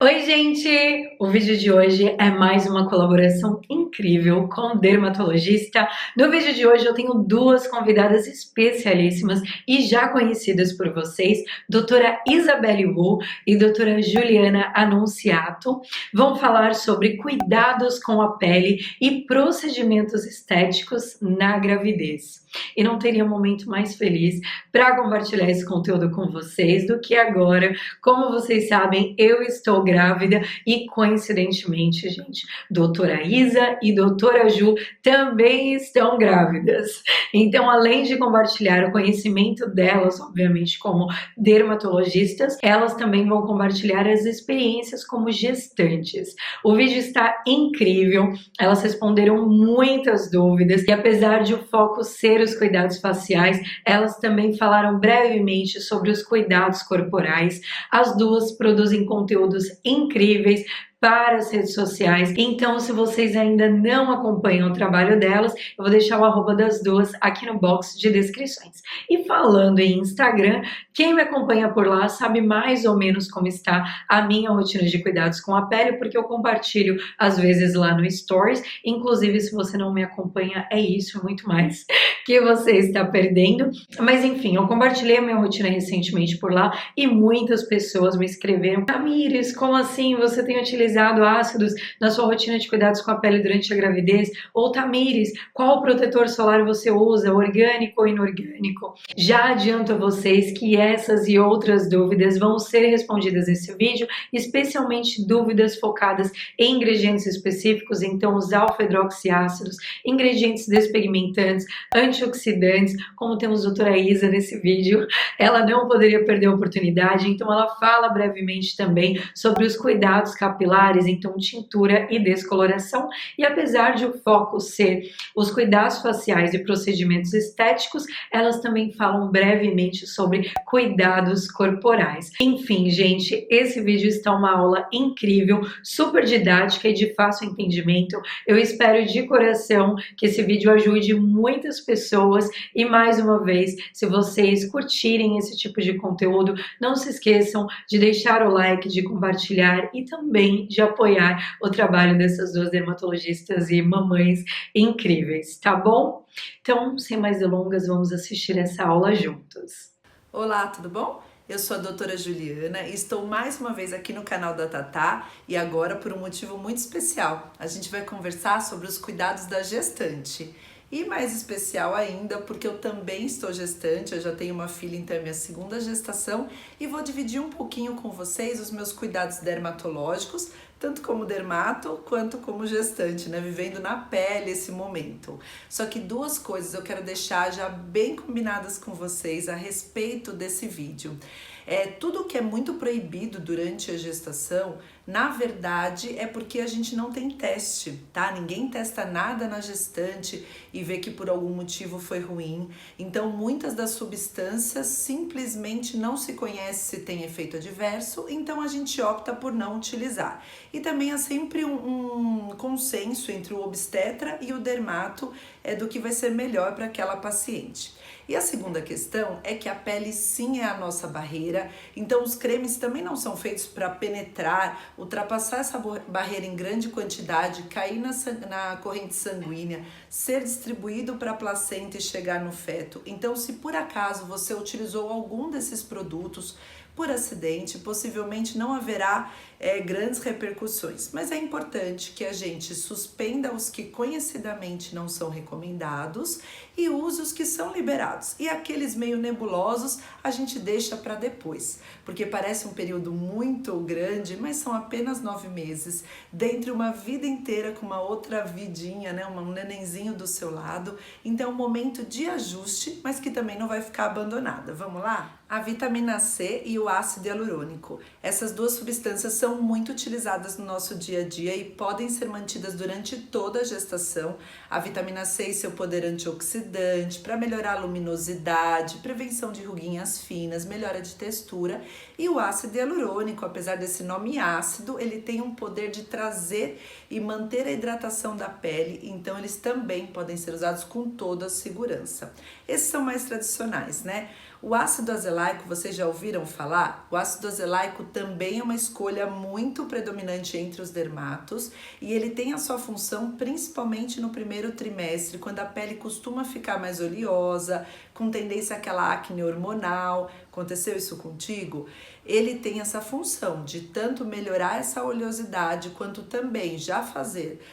Oi, gente! O vídeo de hoje é mais uma colaboração incrível com o dermatologista. No vídeo de hoje eu tenho duas convidadas especialíssimas e já conhecidas por vocês, doutora Isabelle Wu e doutora Juliana Annunziato. Vão falar sobre cuidados com a pele e procedimentos estéticos na gravidez. E não teria um momento mais feliz para compartilhar esse conteúdo com vocês do que agora. Como vocês sabem, eu estou grávida e, coincidentemente, gente, doutora Isa e doutora Ju também estão grávidas. Então, além de compartilhar o conhecimento delas, obviamente, como dermatologistas, elas também vão compartilhar as experiências como gestantes. O vídeo está incrível, elas responderam muitas dúvidas e, apesar de o foco ser os cuidados faciais, elas também falaram brevemente sobre os cuidados corporais. As duas produzem conteúdos incríveis para as redes sociais. Então, se vocês ainda não acompanham o trabalho delas, eu vou deixar o arroba das duas aqui no box de descrições. E falando em Instagram, quem me acompanha por lá sabe mais ou menos como está a minha rotina de cuidados com a pele, porque eu compartilho às vezes lá no Stories. Inclusive, se você não me acompanha, é isso, muito mais que você está perdendo. Mas enfim, eu compartilhei a minha rotina recentemente por lá e muitas pessoas me escreveram: Tamires, como assim você tem utilizado ácidos na sua rotina de cuidados com a pele durante a gravidez? Ou Tamires, qual protetor solar você usa, orgânico ou inorgânico? Já adianto a vocês que essas e outras dúvidas vão ser respondidas nesse vídeo, especialmente dúvidas focadas em ingredientes específicos, então os alfa-hidroxiácidos, ingredientes despigmentantes, antioxidantes. Como temos a doutora Isa nesse vídeo, ela não poderia perder a oportunidade, então ela fala brevemente também sobre os cuidados capilares, então tintura e descoloração. E apesar de o foco ser os cuidados faciais e procedimentos estéticos, elas também falam brevemente sobre cuidados corporais. Enfim, gente, esse vídeo está uma aula incrível, super didática e de fácil entendimento. Eu espero de coração que esse vídeo ajude muitas pessoas e, mais uma vez, se vocês curtirem esse tipo de conteúdo, não se esqueçam de deixar o like, de compartilhar e também de apoiar o trabalho dessas duas dermatologistas e mamães incríveis, tá bom? Então, sem mais delongas, vamos assistir essa aula juntos. Olá, tudo bom? Eu sou a doutora Juliana e estou mais uma vez aqui no canal da Tatá e agora por um motivo muito especial. A gente vai conversar sobre os cuidados da gestante. E mais especial ainda porque eu também estou gestante, eu já tenho uma filha, então é minha segunda gestação e vou dividir um pouquinho com vocês os meus cuidados dermatológicos, tanto como dermato quanto como gestante, né? Vivendo na pele esse momento. Só que duas coisas eu quero deixar já bem combinadas com vocês a respeito desse vídeo. Tudo que é muito proibido durante a gestação, na verdade, é porque a gente não tem teste, tá? Ninguém testa nada na gestante e vê que por algum motivo foi ruim. Então, muitas das substâncias simplesmente não se conhece se tem efeito adverso, então a gente opta por não utilizar. E também há sempre um consenso entre o obstetra e o dermato do que vai ser melhor para aquela paciente. E a segunda questão é que a pele sim é a nossa barreira, então os cremes também não são feitos para penetrar, ultrapassar essa barreira em grande quantidade, cair na corrente sanguínea, ser distribuído para a placenta e chegar no feto. Então, se por acaso você utilizou algum desses produtos por acidente, possivelmente não haverá grandes repercussões, mas é importante que a gente suspenda os que conhecidamente não são recomendados e use os que são liberados. E aqueles meio nebulosos a gente deixa para depois, porque parece um período muito grande, mas são apenas 9 meses, dentre uma vida inteira com uma outra vidinha, né, um nenenzinho do seu lado. Então é um momento de ajuste, mas que também não vai ficar abandonada. Vamos lá? A vitamina C e o ácido hialurônico. Essas duas substâncias são muito utilizadas no nosso dia a dia e podem ser mantidas durante toda a gestação. A vitamina C e seu poder antioxidante para melhorar a luminosidade, prevenção de ruguinhas finas, melhora de textura. E o ácido hialurônico, apesar desse nome ácido, ele tem um poder de trazer e manter a hidratação da pele, então eles também podem ser usados com toda a segurança. Esses são mais tradicionais, né? O ácido azelaico, vocês já ouviram falar? O ácido azelaico também é uma escolha muito predominante entre os dermatos e ele tem a sua função principalmente no primeiro trimestre, quando a pele costuma ficar mais oleosa, com tendência àquela acne hormonal. Aconteceu isso contigo? Ele tem essa função de tanto melhorar essa oleosidade, quanto também já fazer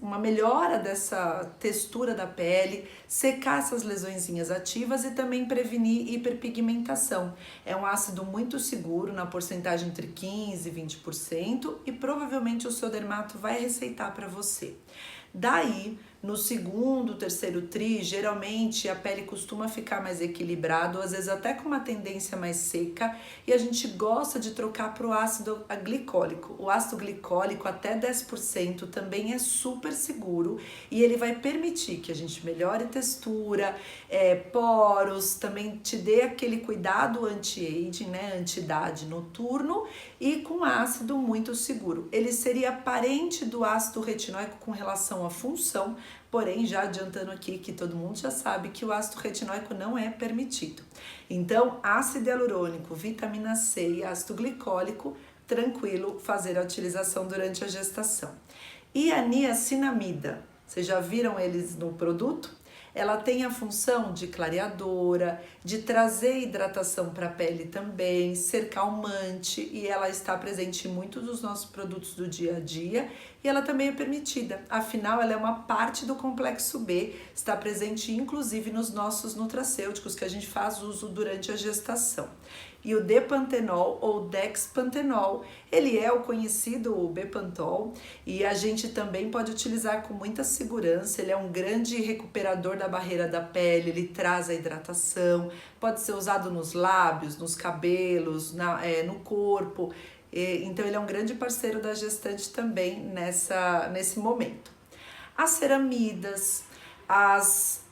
uma melhora dessa textura da pele, secar essas lesõezinhas ativas e também prevenir hiperpigmentação. É um ácido muito seguro, na porcentagem entre 15% e 20%, e provavelmente o seu dermato vai receitar para você. Daí, no segundo, terceiro tri, geralmente a pele costuma ficar mais equilibrada, às vezes até com uma tendência mais seca, e a gente gosta de trocar para o ácido glicólico. O ácido glicólico, até 10%, também é super seguro e ele vai permitir que a gente melhore textura, poros, também te dê aquele cuidado anti-aging, né, anti-idade noturno, e com ácido muito seguro. Ele seria parente do ácido retinóico com relação à função, porém, já adiantando aqui que todo mundo já sabe que o ácido retinóico não é permitido. Então, ácido hialurônico, vitamina C e ácido glicólico, tranquilo fazer a utilização durante a gestação. E a niacinamida, vocês já viram eles no produto? Ela tem a função de clareadora, de trazer hidratação para a pele também, ser calmante, e ela está presente em muitos dos nossos produtos do dia a dia, e ela também é permitida. Afinal, ela é uma parte do complexo B, está presente inclusive nos nossos nutracêuticos que a gente faz uso durante a gestação. E o Depantenol ou Dexpantenol, ele é o conhecido Bepantol, e a gente também pode utilizar com muita segurança. Ele é um grande recuperador da barreira da pele, ele traz a hidratação, pode ser usado nos lábios, nos cabelos, no corpo. Então ele é um grande parceiro da gestante também nesse momento. As ceramidas, as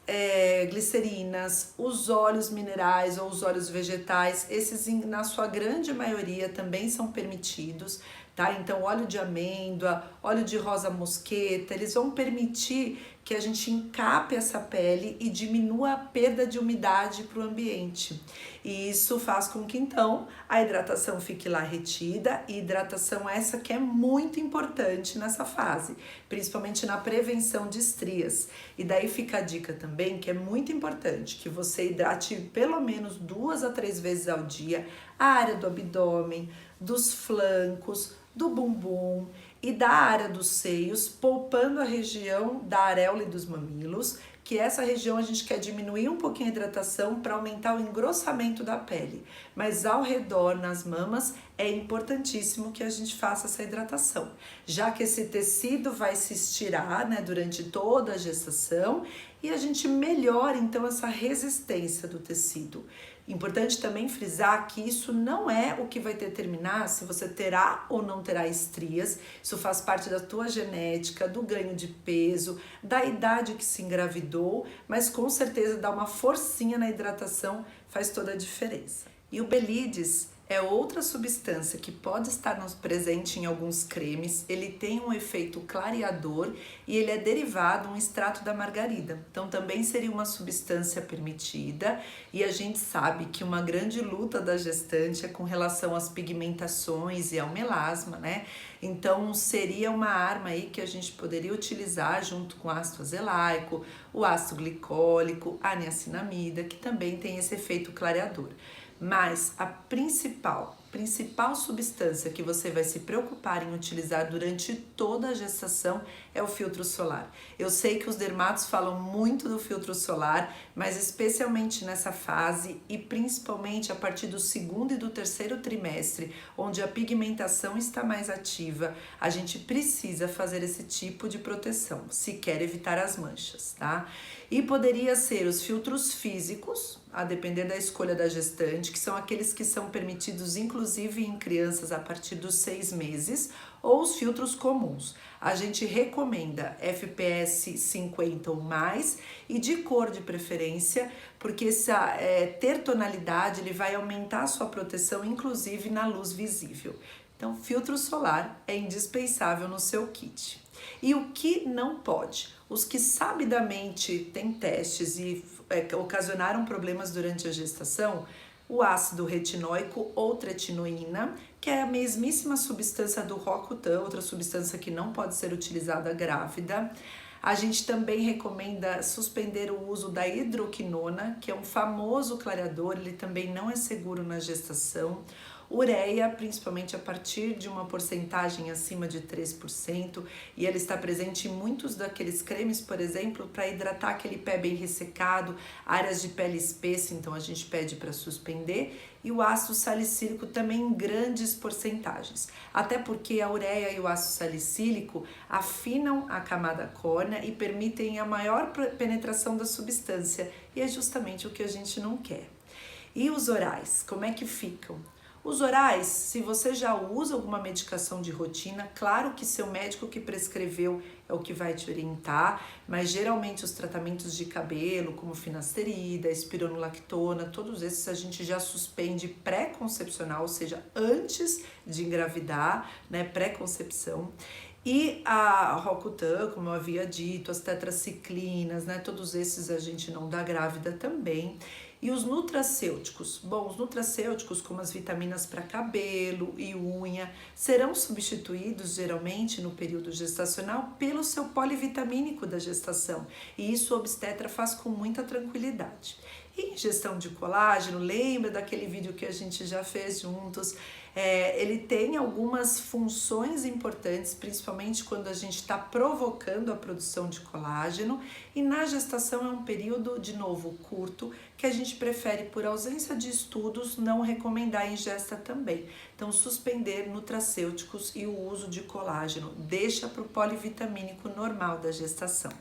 glicerinas, os óleos minerais ou os óleos vegetais, esses na sua grande maioria também são permitidos, tá? Então óleo de amêndoa, óleo de rosa mosqueta, eles vão permitir que a gente encape essa pele e diminua a perda de umidade para o ambiente. E isso faz com que então a hidratação fique lá retida, e hidratação essa que é muito importante nessa fase, principalmente na prevenção de estrias. E daí fica a dica também que é muito importante que você hidrate pelo menos 2 a 3 vezes ao dia a área do abdômen, dos flancos, do bumbum e da área dos seios, poupando a região da areola e dos mamilos, que essa região a gente quer diminuir um pouquinho a hidratação para aumentar o engrossamento da pele. Mas ao redor, nas mamas, é importantíssimo que a gente faça essa hidratação, já que esse tecido vai se estirar, né, durante toda a gestação, e a gente melhora então essa resistência do tecido. Importante também frisar que isso não é o que vai determinar se você terá ou não terá estrias. Isso faz parte da tua genética, do ganho de peso, da idade que se engravidou, mas com certeza dar uma forcinha na hidratação faz toda a diferença. E o Belides é outra substância que pode estar presente em alguns cremes. Ele tem um efeito clareador e ele é derivado, um extrato da margarida. Então também seria uma substância permitida, e a gente sabe que uma grande luta da gestante é com relação às pigmentações e ao melasma, né? Então seria uma arma aí que a gente poderia utilizar junto com o ácido azelaico, o ácido glicólico, a niacinamida, que também tem esse efeito clareador. Mas a principal substância que você vai se preocupar em utilizar durante toda a gestação é o filtro solar. Eu sei que os dermatos falam muito do filtro solar, mas especialmente nessa fase e principalmente a partir do segundo e do terceiro trimestre, onde a pigmentação está mais ativa, a gente precisa fazer esse tipo de proteção, se quer evitar as manchas, tá? E poderia ser os filtros físicos, a depender da escolha da gestante, que são aqueles que são permitidos inclusive em crianças a partir dos 6 meses, ou os filtros comuns. A gente recomenda FPS 50 ou mais e de cor de preferência, porque ter tonalidade ele vai aumentar a sua proteção, inclusive na luz visível. Então, filtro solar é indispensável no seu kit. E o que não pode? Os que sabidamente têm testes e ocasionaram problemas durante a gestação, o ácido retinóico ou tretinoína, que é a mesmíssima substância do Roacutan, outra substância que não pode ser utilizada grávida. A gente também recomenda suspender o uso da hidroquinona, que é um famoso clareador, ele também não é seguro na gestação. Ureia, principalmente a partir de uma porcentagem acima de 3%, e ela está presente em muitos daqueles cremes, por exemplo, para hidratar aquele pé bem ressecado, áreas de pele espessa, então a gente pede para suspender, e o ácido salicílico também em grandes porcentagens, até porque a ureia e o ácido salicílico afinam a camada córnea e permitem a maior penetração da substância, e é justamente o que a gente não quer. E os orais, como é que ficam? Os orais, se você já usa alguma medicação de rotina, claro que seu médico que prescreveu é o que vai te orientar, mas geralmente os tratamentos de cabelo, como finasterida, espironolactona, todos esses a gente já suspende pré-concepcional, ou seja, antes de engravidar, né, pré-concepção. E a Roacutan, como eu havia dito, as tetraciclinas, né, todos esses a gente não dá grávida também. E os nutracêuticos? Bom, os nutracêuticos, como as vitaminas para cabelo e unha, serão substituídos geralmente no período gestacional pelo seu polivitamínico da gestação. E isso o obstetra faz com muita tranquilidade. E ingestão de colágeno, lembra daquele vídeo que a gente já fez juntos? Ele tem algumas funções importantes, principalmente quando a gente está provocando a produção de colágeno, e na gestação é um período, de novo, curto, que a gente prefere, por ausência de estudos, não recomendar a ingesta também. Então, suspender nutracêuticos e o uso de colágeno, deixa para o polivitamínico normal da gestação.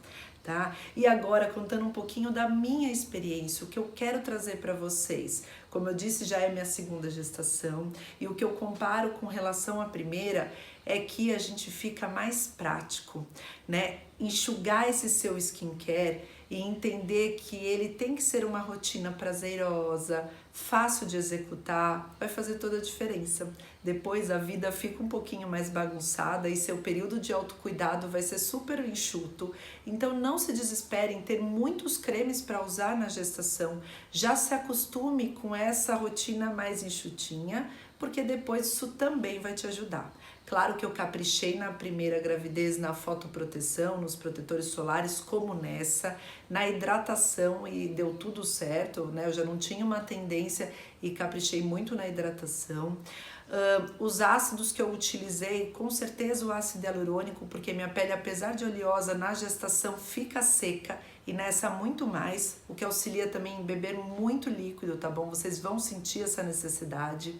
Tá? E agora, contando um pouquinho da minha experiência, o que eu quero trazer para vocês. Como eu disse, já é minha segunda gestação, e o que eu comparo com relação à primeira é que a gente fica mais prático, né? Enxugar esse seu skincare e entender que ele tem que ser uma rotina prazerosa, fácil de executar, vai fazer toda a diferença. Depois a vida fica um pouquinho mais bagunçada e seu período de autocuidado vai ser super enxuto. Então não se desespere em ter muitos cremes para usar na gestação. Já se acostume com essa rotina mais enxutinha, porque depois isso também vai te ajudar. Claro que eu caprichei na primeira gravidez na fotoproteção, nos protetores solares, como nessa, na hidratação, e deu tudo certo, né? Eu já não tinha uma tendência e caprichei muito na hidratação. Os ácidos que eu utilizei, com certeza o ácido hialurônico, porque minha pele, apesar de oleosa, na gestação fica seca, e nessa muito mais, o que auxilia também em beber muito líquido, tá bom? Vocês vão sentir essa necessidade.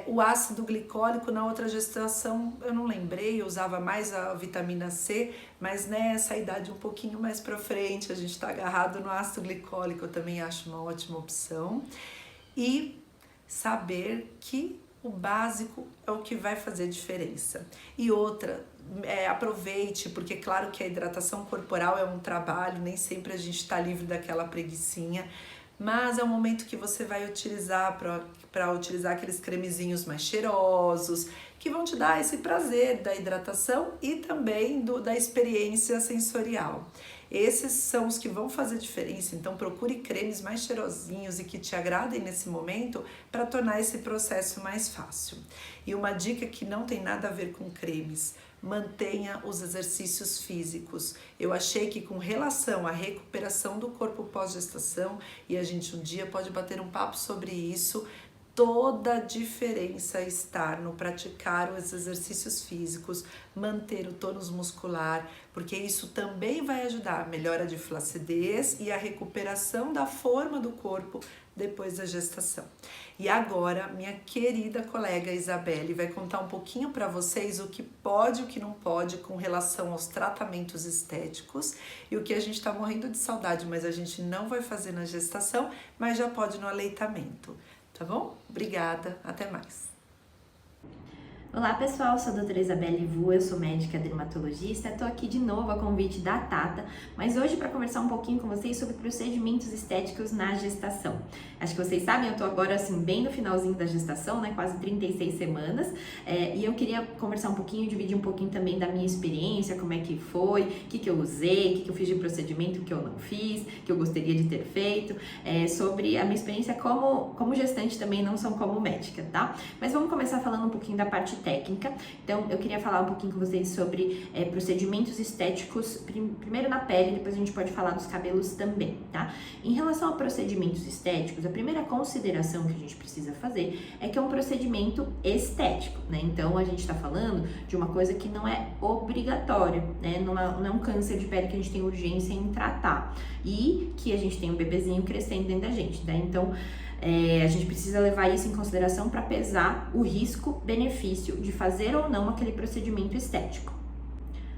O ácido glicólico na outra gestação eu não lembrei, eu usava mais a vitamina C, mas nessa idade um pouquinho mais pra frente a gente tá agarrado no ácido glicólico, eu também acho uma ótima opção. E saber que o básico é o que vai fazer diferença. E outra, aproveite, porque claro que a hidratação corporal é um trabalho, nem sempre a gente tá livre daquela preguicinha, mas é um momento que você vai utilizar para utilizar aqueles cremezinhos mais cheirosos, que vão te dar esse prazer da hidratação e também da experiência sensorial. Esses são os que vão fazer diferença, então procure cremes mais cheirosinhos e que te agradem nesse momento para tornar esse processo mais fácil. E uma dica que não tem nada a ver com cremes: mantenha os exercícios físicos. Eu achei que com relação à recuperação do corpo pós-gestação, e a gente um dia pode bater um papo sobre isso, toda a diferença está no praticar os exercícios físicos, manter o tônus muscular, porque isso também vai ajudar a melhora de flacidez e a recuperação da forma do corpo depois da gestação. E agora, minha querida colega Isabelle vai contar um pouquinho para vocês o que pode e o que não pode com relação aos tratamentos estéticos e o que a gente está morrendo de saudade, mas a gente não vai fazer na gestação, mas já pode no aleitamento. Tá bom? Obrigada, até mais. Olá pessoal, sou a doutora Isabelle Vu, eu sou médica dermatologista, estou aqui de novo a convite da Tata, mas hoje para conversar um pouquinho com vocês sobre procedimentos estéticos na gestação. Acho que vocês sabem, eu estou agora assim bem no finalzinho da gestação, né, quase 36 semanas, e eu queria conversar um pouquinho, dividir um pouquinho também da minha experiência, como é que foi, o que eu usei, o que eu fiz de procedimento que eu não fiz, que eu gostaria de ter feito, sobre a minha experiência como gestante também, não só como médica, tá? Mas vamos começar falando um pouquinho da parte técnica. Então, eu queria falar um pouquinho com vocês sobre procedimentos estéticos, primeiro na pele, depois a gente pode falar dos cabelos também, tá? Em relação a procedimentos estéticos, a primeira consideração que a gente precisa fazer é que é um procedimento estético, né? Então, a gente tá falando de uma coisa que não é obrigatória, né? Não é um câncer de pele que a gente tem urgência em tratar e que a gente tem um bebezinho crescendo dentro da gente, né? Então, a gente precisa levar isso em consideração para pesar o risco-benefício de fazer ou não aquele procedimento estético.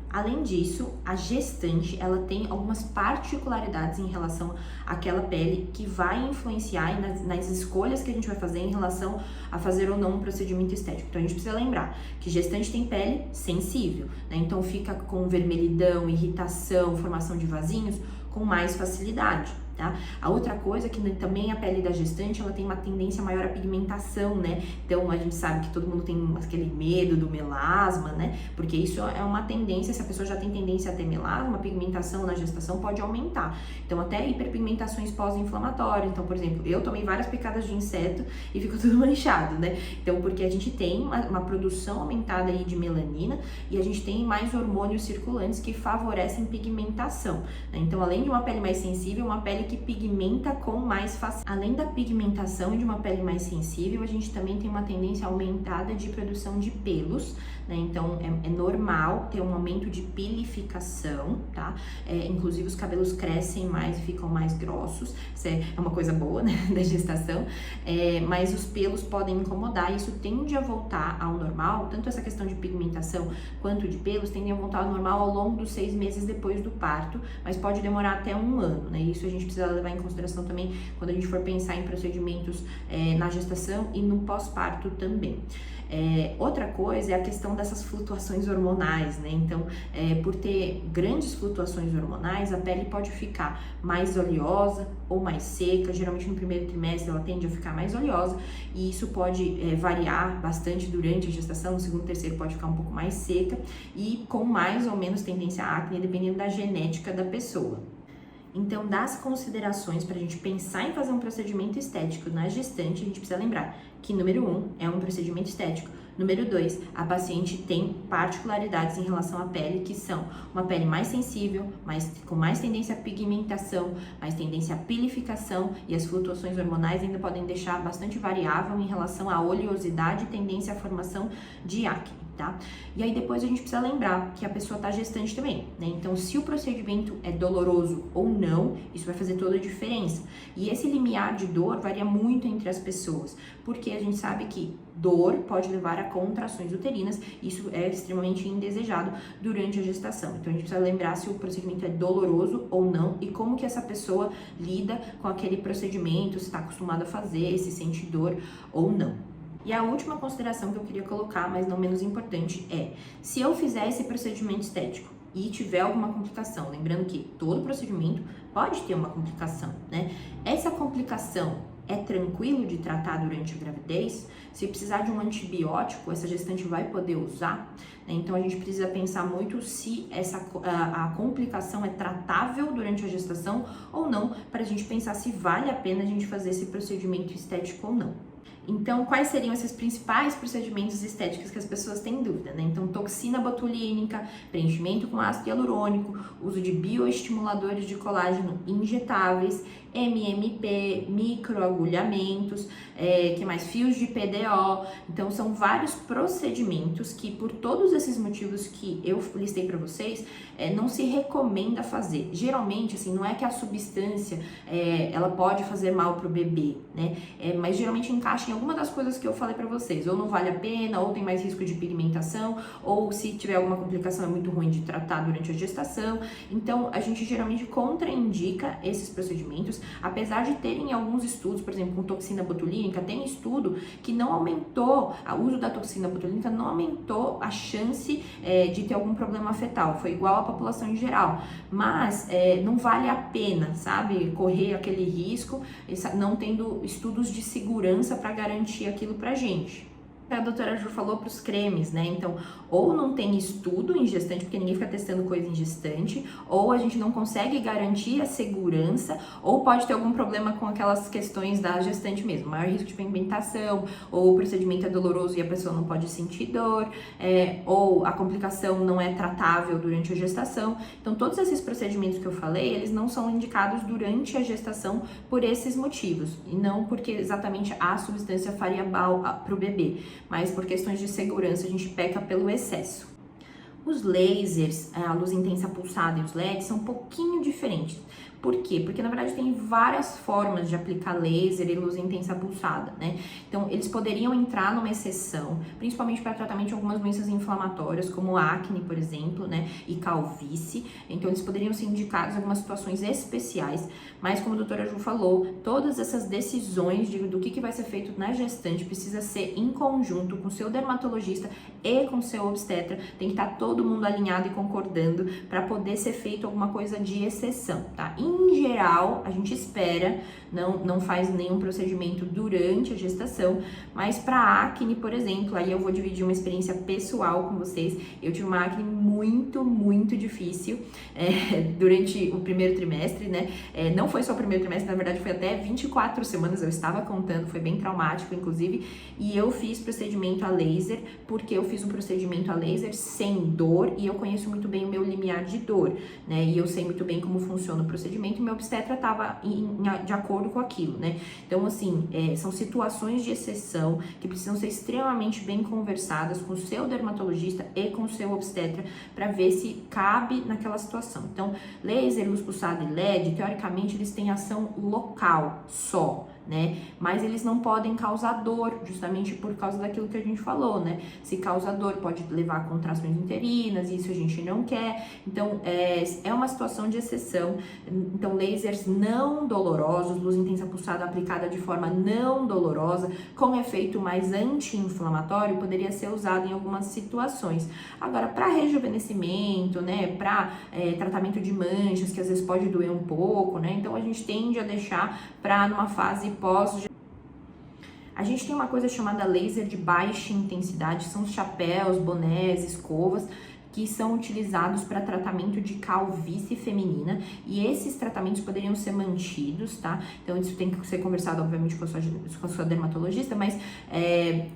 Além disso, a gestante, ela tem algumas particularidades em relação àquela pele que vai influenciar nas escolhas que a gente vai fazer em relação a fazer ou não um procedimento estético. Então, a gente precisa lembrar que gestante tem pele sensível, né? Então, fica com vermelhidão, irritação, formação de vasinhos com mais facilidade. Tá? A outra coisa é que também a pele da gestante, ela tem uma tendência maior à pigmentação, né? Então a gente sabe que todo mundo tem aquele medo do melasma, né? Porque isso é uma tendência, se a pessoa já tem tendência a ter melasma, a pigmentação na gestação pode aumentar. Então até hiperpigmentações pós-inflamatórias. Então, por exemplo, eu tomei várias picadas de inseto e ficou tudo manchado, né? Então, porque a gente tem uma produção aumentada aí de melanina e a gente tem mais hormônios circulantes que favorecem pigmentação, né? Então, além de uma pele mais sensível, uma pele que pigmenta com mais facilidade. Além da pigmentação de uma pele mais sensível, a gente também tem uma tendência aumentada de produção de pelos, né? Então é normal ter um aumento de pilificação, tá? Inclusive os cabelos crescem mais e ficam mais grossos, isso é uma coisa boa, né, da gestação, mas os pelos podem incomodar e isso tende a voltar ao normal, tanto essa questão de pigmentação quanto de pelos tendem a voltar ao normal ao longo dos 6 meses depois do parto, mas pode demorar até 1 ano, né? Isso a gente precisa levar em consideração também quando a gente for pensar em procedimentos na gestação e no pós-parto também. Outra coisa é a questão dessas flutuações hormonais, né? Então, por ter grandes flutuações hormonais, a pele pode ficar mais oleosa ou mais seca. Geralmente no primeiro trimestre ela tende a ficar mais oleosa e isso pode variar bastante durante a gestação. No segundo e terceiro pode ficar um pouco mais seca e com mais ou menos tendência à acne, dependendo da genética da pessoa. Então, das considerações para a gente pensar em fazer um procedimento estético na gestante, a gente precisa lembrar que, número 1, é um procedimento estético. Número 2, a paciente tem particularidades em relação à pele, que são uma pele mais sensível, com mais tendência à pigmentação, mais tendência à pilificação, e as flutuações hormonais ainda podem deixar bastante variável em relação à oleosidade e tendência à formação de acne. Tá? E aí depois a gente precisa lembrar que a pessoa está gestante também, né? Então, se o procedimento é doloroso ou não, isso vai fazer toda a diferença. E esse limiar de dor varia muito entre as pessoas, porque a gente sabe que dor pode levar a contrações uterinas, isso é extremamente indesejado durante a gestação. Então, a gente precisa lembrar se o procedimento é doloroso ou não e como que essa pessoa lida com aquele procedimento, se está acostumada a fazer, se sente dor ou não. E a última consideração que eu queria colocar, mas não menos importante, é se eu fizer esse procedimento estético e tiver alguma complicação, lembrando que todo procedimento pode ter uma complicação, né? Essa complicação é tranquilo de tratar durante a gravidez? Se precisar de um antibiótico, essa gestante vai poder usar? Então, a gente precisa pensar muito se a complicação é tratável durante a gestação ou não, para a gente pensar se vale a pena a gente fazer esse procedimento estético ou não. Então, quais seriam esses principais procedimentos estéticos que as pessoas têm dúvida, né? Então, toxina botulínica, preenchimento com ácido hialurônico, uso de bioestimuladores de colágeno injetáveis, MMP, microagulhamentos, que mais? Fios de PDO. Então, são vários procedimentos que, por todos esses motivos que eu listei para vocês, não se recomenda fazer. Geralmente, assim, não é que a substância ela pode fazer mal para o bebê, né? Mas geralmente encaixa em alguma das coisas que eu falei pra vocês, ou não vale a pena, ou tem mais risco de pigmentação, ou se tiver alguma complicação é muito ruim de tratar durante a gestação. Então, a gente geralmente contraindica esses procedimentos, apesar de terem alguns estudos, por exemplo, com toxina botulínica, tem estudo que não aumentou, o uso da toxina botulínica não aumentou a chance de ter algum problema fetal, foi igual à população em geral, mas não vale a pena, sabe, correr aquele risco, não tendo estudos de segurança para garantir aquilo pra gente. A doutora Ju falou para os cremes, né? Então, ou não tem estudo em gestante, porque ninguém fica testando coisa em gestante, ou a gente não consegue garantir a segurança, ou pode ter algum problema com aquelas questões da gestante mesmo, maior risco de pigmentação, ou o procedimento é doloroso e a pessoa não pode sentir dor, ou a complicação não é tratável durante a gestação. Então, todos esses procedimentos que eu falei, eles não são indicados durante a gestação por esses motivos, e não porque exatamente a substância faria mal para o bebê, mas por questões de segurança a gente peca pelo excesso. Os lasers, a luz intensa pulsada e os LEDs são um pouquinho diferentes. Por quê? Porque na verdade tem várias formas de aplicar laser e luz intensa pulsada, né? Então eles poderiam entrar numa exceção, principalmente para tratamento de algumas doenças inflamatórias, como acne, por exemplo, né? E calvície. Então eles poderiam ser indicados em algumas situações especiais, mas como a doutora Ju falou, todas essas decisões do que vai ser feito na gestante precisa ser em conjunto com o seu dermatologista e com o seu obstetra. Tem que estar todo mundo alinhado e concordando para poder ser feito alguma coisa de exceção, tá? Em geral, a gente espera, não faz nenhum procedimento durante a gestação, mas para acne, por exemplo, aí eu vou dividir uma experiência pessoal com vocês. Eu tive uma acne muito difícil durante o primeiro trimestre, né? Não foi só o primeiro trimestre, na verdade foi até 24 semanas, eu estava contando, foi bem traumático, inclusive, e eu fiz procedimento a laser, porque eu fiz um procedimento a laser sem dor, e eu conheço muito bem o meu limiar de dor, né? E eu sei muito bem como funciona o procedimento, e meu obstetra estava de acordo com aquilo, né? Então, assim, são situações de exceção que precisam ser extremamente bem conversadas com o seu dermatologista e com o seu obstetra para ver se cabe naquela situação. Então, laser, luz pulsada e LED, teoricamente, eles têm ação local só, né? Mas eles não podem causar dor, justamente por causa daquilo que a gente falou, né? Se causa dor, pode levar a contrações uterinas, e isso a gente não quer. Então, é uma situação de exceção. Então, lasers não dolorosos, luz intensa pulsada aplicada de forma não dolorosa, com efeito mais anti-inflamatório, poderia ser usado em algumas situações. Agora, para rejuvenescimento, né? Para tratamento de manchas, que às vezes pode doer um pouco, né? Então, a gente tende a deixar para numa fase pós. A gente tem uma coisa chamada laser de baixa intensidade, são chapéus, bonés, escovas, que são utilizados para tratamento de calvície feminina, e esses tratamentos poderiam ser mantidos, tá? Então isso tem que ser conversado, obviamente, com a sua dermatologista, mas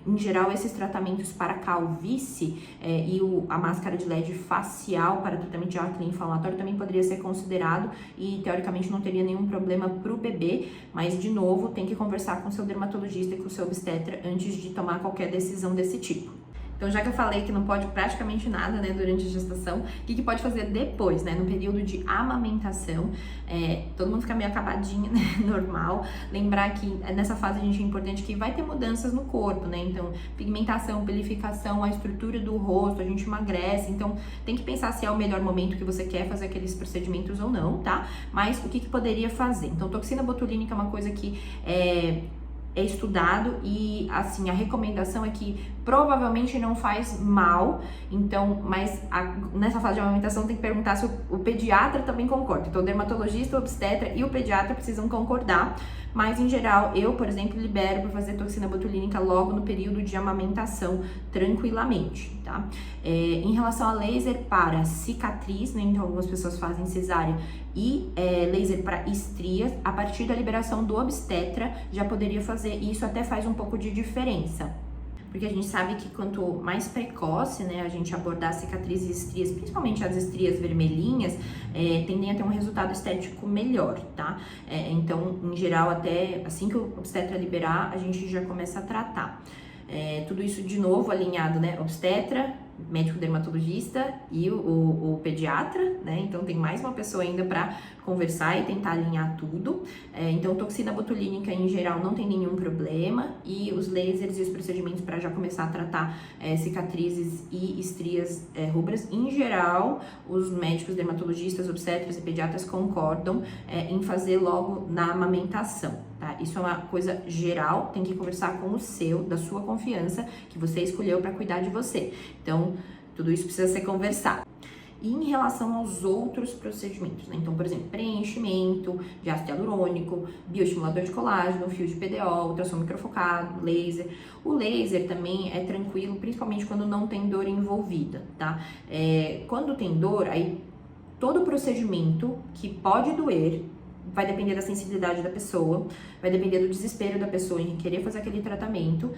em geral esses tratamentos para calvície e a máscara de LED facial para tratamento de acne inflamatório também poderia ser considerado, e teoricamente não teria nenhum problema para o bebê, mas de novo tem que conversar com o seu dermatologista e com o seu obstetra antes de tomar qualquer decisão desse tipo. Então, já que eu falei que não pode praticamente nada, né, durante a gestação, o que pode fazer depois, né, no período de amamentação? Todo mundo fica meio acabadinho, né, normal. Lembrar que nessa fase a gente é importante que vai ter mudanças no corpo, né, então pigmentação, pelificação, a estrutura do rosto, a gente emagrece, então tem que pensar se é o melhor momento que você quer fazer aqueles procedimentos ou não, tá? Mas o que poderia fazer? Então, toxina botulínica é uma coisa que é estudado, e assim, a recomendação é que provavelmente não faz mal, então, mas nessa fase de amamentação tem que perguntar se o pediatra também concorda. Então o dermatologista, o obstetra e o pediatra precisam concordar, mas em geral eu, por exemplo, libero para fazer toxina botulínica logo no período de amamentação, tranquilamente, tá? Em relação a laser para cicatriz, né, então algumas pessoas fazem cesárea, e laser para estrias, a partir da liberação do obstetra já poderia fazer, e isso até faz um pouco de diferença. Porque a gente sabe que quanto mais precoce, né, a gente abordar cicatrizes e estrias, principalmente as estrias vermelhinhas, tendem a ter um resultado estético melhor, tá? Então, em geral, até assim que o obstetra liberar, a gente já começa a tratar. Tudo isso, de novo, alinhado, né, obstetra médico dermatologista e o pediatra, né? Então tem mais uma pessoa ainda para conversar e tentar alinhar tudo. Então toxina botulínica em geral não tem nenhum problema, e os lasers e os procedimentos para já começar a tratar cicatrizes e estrias rubras, em geral, os médicos dermatologistas, obstetras e pediatras concordam em fazer logo na amamentação, tá? Isso é uma coisa geral, tem que conversar com o seu, da sua confiança, que você escolheu para cuidar de você. Então, tudo isso precisa ser conversado. E em relação aos outros procedimentos, né? Então, por exemplo, preenchimento de ácido hialurônico, bioestimulador de colágeno, fio de PDO, ultrassom microfocado, laser. O laser também é tranquilo, principalmente quando não tem dor envolvida, tá? Quando tem dor, aí todo procedimento que pode doer vai depender da sensibilidade da pessoa, vai depender do desespero da pessoa em querer fazer aquele tratamento,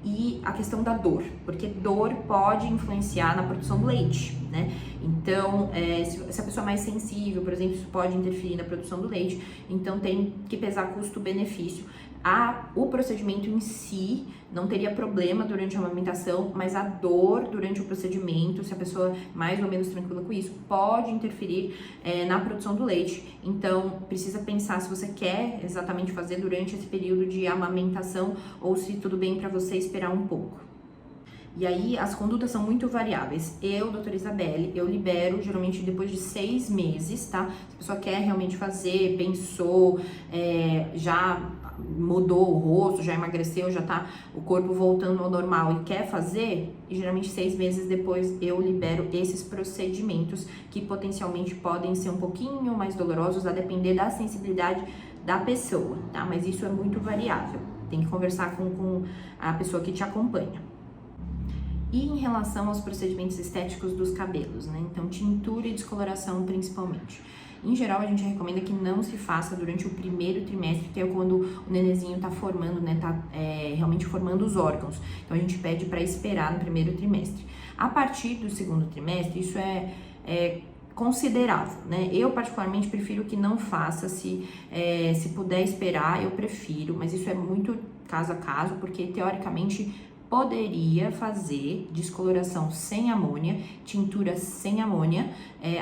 e a questão da dor, porque dor pode influenciar na produção do leite, né? Então, se a pessoa é mais sensível, por exemplo, isso pode interferir na produção do leite, então tem que pesar custo-benefício. O procedimento em si não teria problema durante a amamentação, mas a dor durante o procedimento, se a pessoa é mais ou menos tranquila com isso, pode interferir na produção do leite. Então, precisa pensar se você quer exatamente fazer durante esse período de amamentação ou se tudo bem para você esperar um pouco. E aí, as condutas são muito variáveis. Doutora Isabelle, eu libero geralmente depois de 6 meses, tá? Se a pessoa quer realmente fazer, pensou, já mudou o rosto, já emagreceu, já tá o corpo voltando ao normal e quer fazer, e geralmente 6 meses depois eu libero esses procedimentos que potencialmente podem ser um pouquinho mais dolorosos, a depender da sensibilidade da pessoa, tá? Mas isso é muito variável. Tem que conversar com a pessoa que te acompanha. E em relação aos procedimentos estéticos dos cabelos, né? Então, tintura e descoloração principalmente. Em geral, a gente recomenda que não se faça durante o primeiro trimestre, que é quando o nenenzinho tá formando, né? Realmente formando os órgãos. Então, a gente pede para esperar no primeiro trimestre. A partir do segundo trimestre, isso é considerável, né? Eu particularmente prefiro que não faça, se puder esperar, eu prefiro, mas isso é muito caso a caso, porque teoricamente poderia fazer descoloração sem amônia, tintura sem amônia,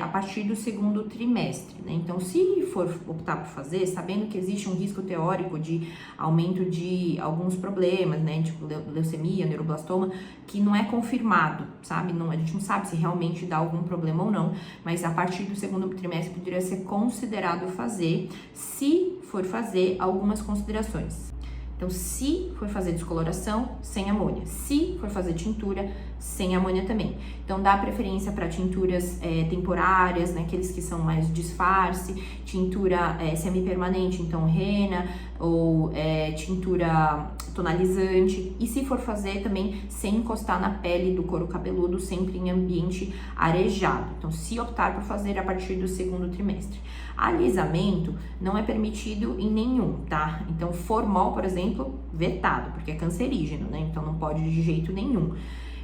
a partir do segundo trimestre, né? Então, se for optar por fazer, sabendo que existe um risco teórico de aumento de alguns problemas, né? Tipo leucemia, neuroblastoma, que não é confirmado, sabe? A gente não sabe se realmente dá algum problema ou não, mas a partir do segundo trimestre poderia ser considerado fazer, se for fazer algumas considerações. Então, se for fazer descoloração, sem amônia. Se for fazer tintura, sem amônia também. Então, dá preferência para tinturas temporárias, né? Aqueles que são mais disfarce, tintura semipermanente, então rena, ou tintura tonalizante. E se for fazer também sem encostar na pele do couro cabeludo, sempre em ambiente arejado. Então, se optar por fazer a partir do segundo trimestre. Alisamento não é permitido em nenhum, tá? Então, formol, por exemplo, vetado, porque é cancerígeno, né? Então, não pode de jeito nenhum.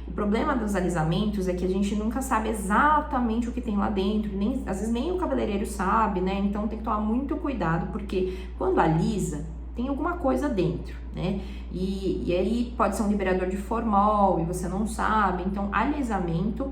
O problema dos alisamentos é que a gente nunca sabe exatamente o que tem lá dentro, às vezes nem o cabeleireiro sabe, né? Então, tem que tomar muito cuidado, porque quando alisa, tem alguma coisa dentro, né? E aí pode ser um liberador de formol e você não sabe. Então, alisamento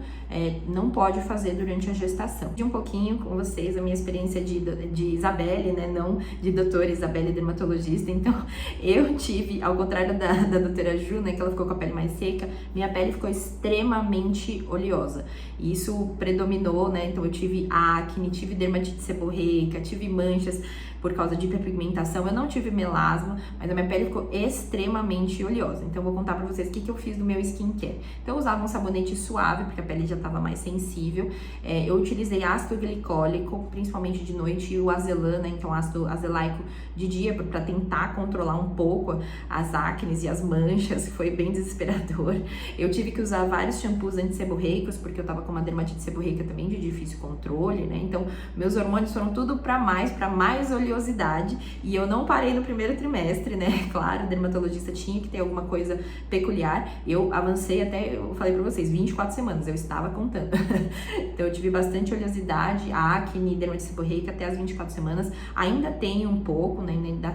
não pode fazer durante a gestação. Um pouquinho com vocês a minha experiência de Isabelle, né? Não de doutora Isabelle dermatologista. Então, eu tive, ao contrário da doutora Ju, né? Que ela ficou com a pele mais seca, minha pele ficou extremamente oleosa. E isso predominou, né? Então, eu tive acne, tive dermatite seborreica, tive manchas por causa de hiperpigmentação. Eu não tive melasma, mas a minha pele ficou extremamente oleosa. Então, eu vou contar pra vocês o que eu fiz no meu skincare. Então, eu usava um sabonete suave, porque a pele já estava mais sensível. Eu utilizei ácido glicólico, principalmente de noite, e o azelã, né? Então, ácido azelaico de dia, para tentar controlar um pouco as acnes e as manchas. Foi bem desesperador. Eu tive que usar vários shampoos antisseborreicos, porque eu tava com uma dermatite seborreica também de difícil controle, né? Então, meus hormônios foram tudo para mais oleosidade, e eu não parei no primeiro trimestre, né? Claro, cada dermatologista tinha que ter alguma coisa peculiar. Eu avancei até, eu falei pra vocês, 24 semanas, eu estava contando. Então eu tive bastante oleosidade, acne, dermatite seborreica até as 24 semanas. Ainda tem um pouco, né, ainda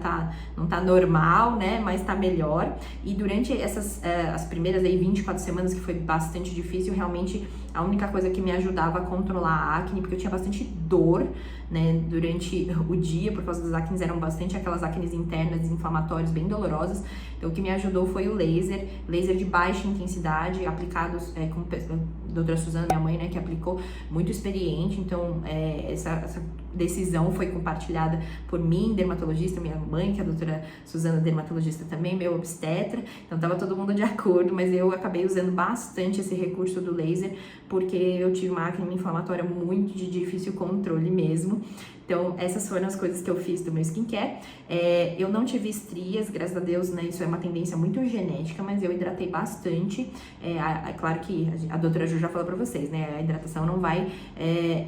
não tá normal, né, mas tá melhor. E durante as primeiras aí 24 semanas, que foi bastante difícil, realmente a única coisa que me ajudava a controlar a acne, porque eu tinha bastante dor, né, durante o dia, por causa das acnes, eram bastante aquelas acnes internas, inflamatórias, bem dolorosas. Então o que me ajudou foi o laser de baixa intensidade, aplicados com a doutora Suzana, minha mãe, né, que aplicou, muito experiente. Então essa decisão foi compartilhada por mim, dermatologista, minha mãe, que é a doutora Suzana, dermatologista também, meu obstetra. Então tava todo mundo de acordo, mas eu acabei usando bastante esse recurso do laser, porque eu tive uma acne inflamatória muito de difícil controle mesmo. Então, essas foram as coisas que eu fiz do meu skincare. Eu não tive estrias, graças a Deus, né? Isso é uma tendência muito genética, mas eu hidratei bastante. É claro que a doutora Ju já falou pra vocês, né? A hidratação não vai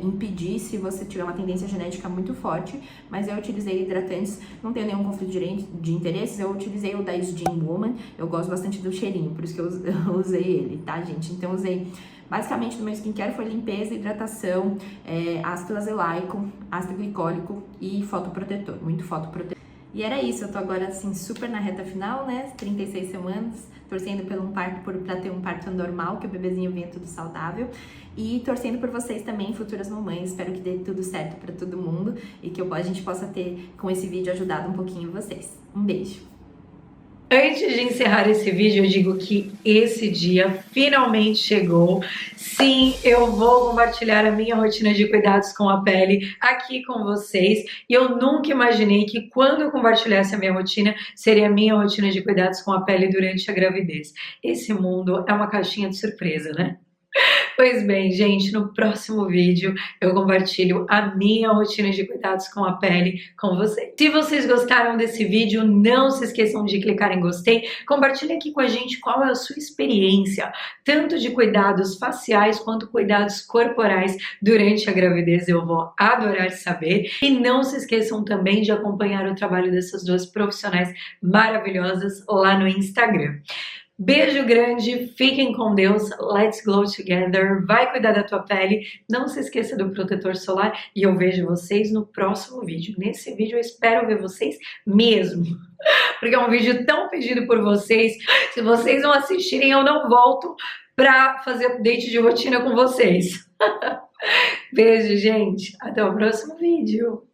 impedir se você tiver uma tendência genética muito forte, mas eu utilizei hidratantes, não tenho nenhum conflito de interesses. Eu utilizei o da Skin Woman, eu gosto bastante do cheirinho, por isso que eu usei ele, tá, gente? Então, eu usei... Basicamente, no meu skincare foi limpeza, hidratação, ácido azelaico, ácido glicólico e fotoprotetor, muito fotoprotetor. E era isso, eu tô agora, assim, super na reta final, né, 36 semanas, torcendo pra ter um parto normal, que o bebezinho venha tudo saudável. E torcendo por vocês também, futuras mamães, espero que dê tudo certo pra todo mundo e que a gente possa ter, com esse vídeo, ajudado um pouquinho vocês. Um beijo! Antes de encerrar esse vídeo, eu digo que esse dia finalmente chegou. Sim, eu vou compartilhar a minha rotina de cuidados com a pele aqui com vocês. E eu nunca imaginei que quando eu compartilhasse a minha rotina, seria a minha rotina de cuidados com a pele durante a gravidez. Esse mundo é uma caixinha de surpresa, né? Pois bem, gente, no próximo vídeo eu compartilho a minha rotina de cuidados com a pele com vocês. Se vocês gostaram desse vídeo, não se esqueçam de clicar em gostei. Compartilhe aqui com a gente qual é a sua experiência, tanto de cuidados faciais quanto cuidados corporais durante a gravidez. Eu vou adorar saber. E não se esqueçam também de acompanhar o trabalho dessas duas profissionais maravilhosas lá no Instagram. Beijo grande, fiquem com Deus, let's glow together, vai cuidar da tua pele, não se esqueça do protetor solar e eu vejo vocês no próximo vídeo. Nesse vídeo eu espero ver vocês mesmo, porque é um vídeo tão pedido por vocês. Se vocês não assistirem, eu não volto pra fazer update de rotina com vocês. Beijo, gente, até o próximo vídeo.